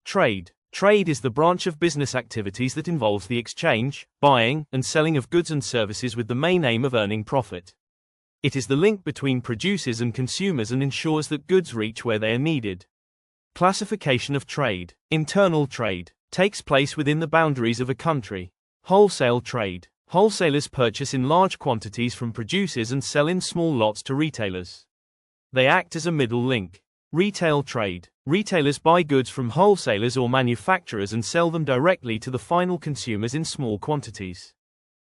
Trade. Trade is the branch of business activities that involves the exchange, buying, and selling of goods and services with the main aim of earning profit. It is the link between producers and consumers and ensures that goods reach where they are needed. Classification of trade. Internal trade takes place within the boundaries of a country. Wholesale trade. Wholesalers purchase in large quantities from producers and sell in small lots to retailers. They act as a middle link. Retail trade. Retailers buy goods from wholesalers or manufacturers and sell them directly to the final consumers in small quantities.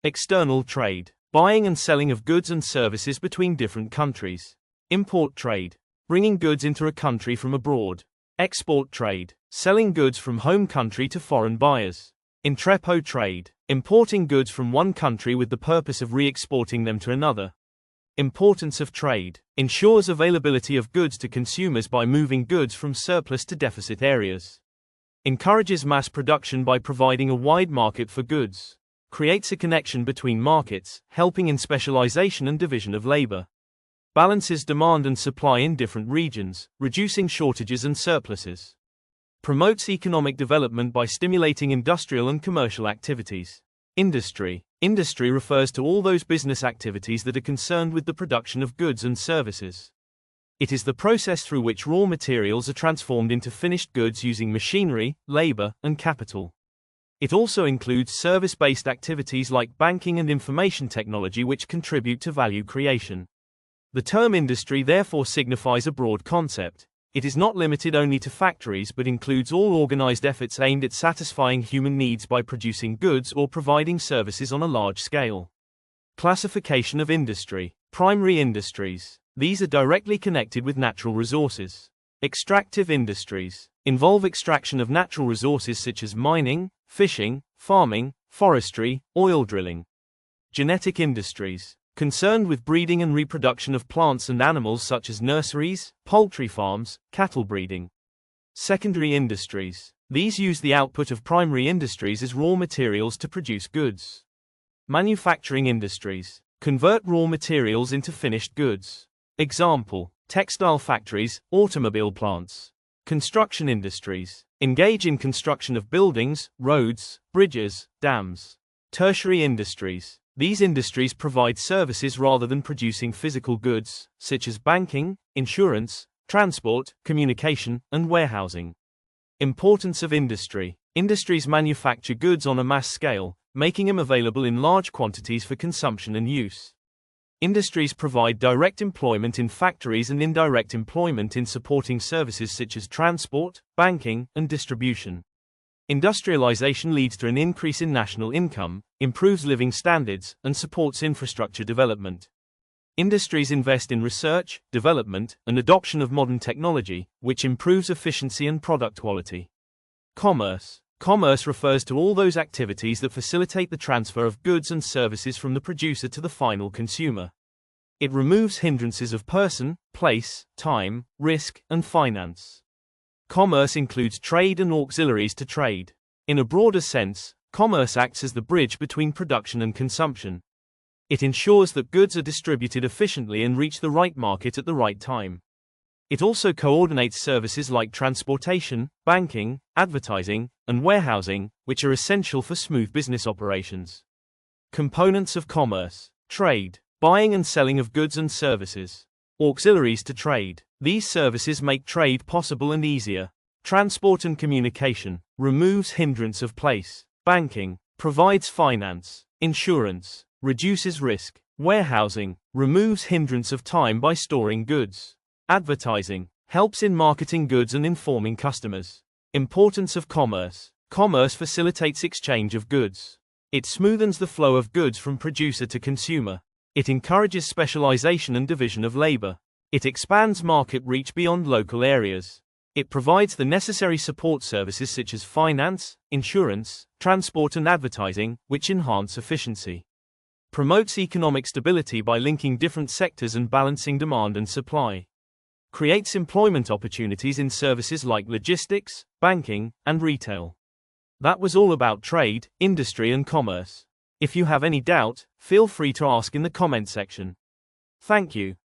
External trade. Buying and selling of goods and services between different countries. Import trade. Bringing goods into a country from abroad. Export trade. Selling goods from home country to foreign buyers. Entrepot trade. Importing goods from one country with the purpose of re-exporting them to another. Importance of trade. Ensures availability of goods to consumers by moving goods from surplus to deficit areas. Encourages mass production by providing a wide market for goods. Creates a connection between markets, helping in specialization and division of labor. Balances demand and supply in different regions, reducing shortages and surpluses. Promotes economic development by stimulating industrial and commercial activities. Industry. Industry refers to all those business activities that are concerned with the production of goods and services. It is the process through which raw materials are transformed into finished goods using machinery, labor, and capital. It also includes service-based activities like banking and information technology which contribute to value creation. The term industry therefore signifies a broad concept. It is not limited only to factories but includes all organized efforts aimed at satisfying human needs by producing goods or providing services on a large scale. Classification of industry. Primary industries. These are directly connected with natural resources. Extractive industries. Involve extraction of natural resources such as mining, fishing, farming, forestry, oil drilling. Genetic industries. Concerned with breeding and reproduction of plants and animals such as nurseries, poultry farms, cattle breeding. Secondary industries. These use the output of primary industries as raw materials to produce goods. Manufacturing industries. Convert raw materials into finished goods. Example: textile factories, automobile plants. Construction industries. Engage in construction of buildings, roads, bridges, dams. Tertiary industries. These industries provide services rather than producing physical goods, such as banking, insurance, transport, communication, and warehousing. Importance of industry. Industries manufacture goods on a mass scale, making them available in large quantities for consumption and use. Industries provide direct employment in factories and indirect employment in supporting services such as transport, banking, and distribution. Industrialization leads to an increase in national income, improves living standards, and supports infrastructure development. Industries invest in research, development, and adoption of modern technology, which improves efficiency and product quality. Commerce. Commerce refers to all those activities that facilitate the transfer of goods and services from the producer to the final consumer. It removes hindrances of person, place, time, risk, and finance. Commerce includes trade and auxiliaries to trade. In a broader sense, commerce acts as the bridge between production and consumption. It ensures that goods are distributed efficiently and reach the right market at the right time. It also coordinates services like transportation, banking, advertising, and warehousing, which are essential for smooth business operations. Components of commerce. Trade. Buying and selling of goods and services. Auxiliaries to trade. These services make trade possible and easier. Transport and communication. Removes hindrance of place. Banking. Provides finance. Insurance. Reduces risk. Warehousing. Removes hindrance of time by storing goods. Advertising. Helps in marketing goods and informing customers. Importance of commerce. Commerce facilitates exchange of goods. It smoothens the flow of goods from producer to consumer. It encourages specialization and division of labor. It expands market reach beyond local areas. It provides the necessary support services such as finance, insurance, transport and advertising, which enhance efficiency. Promotes economic stability by linking different sectors and balancing demand and supply. Creates employment opportunities in services like logistics, banking, and retail. That was all about trade, industry and commerce. If you have any doubt, feel free to ask in the comment section. Thank you.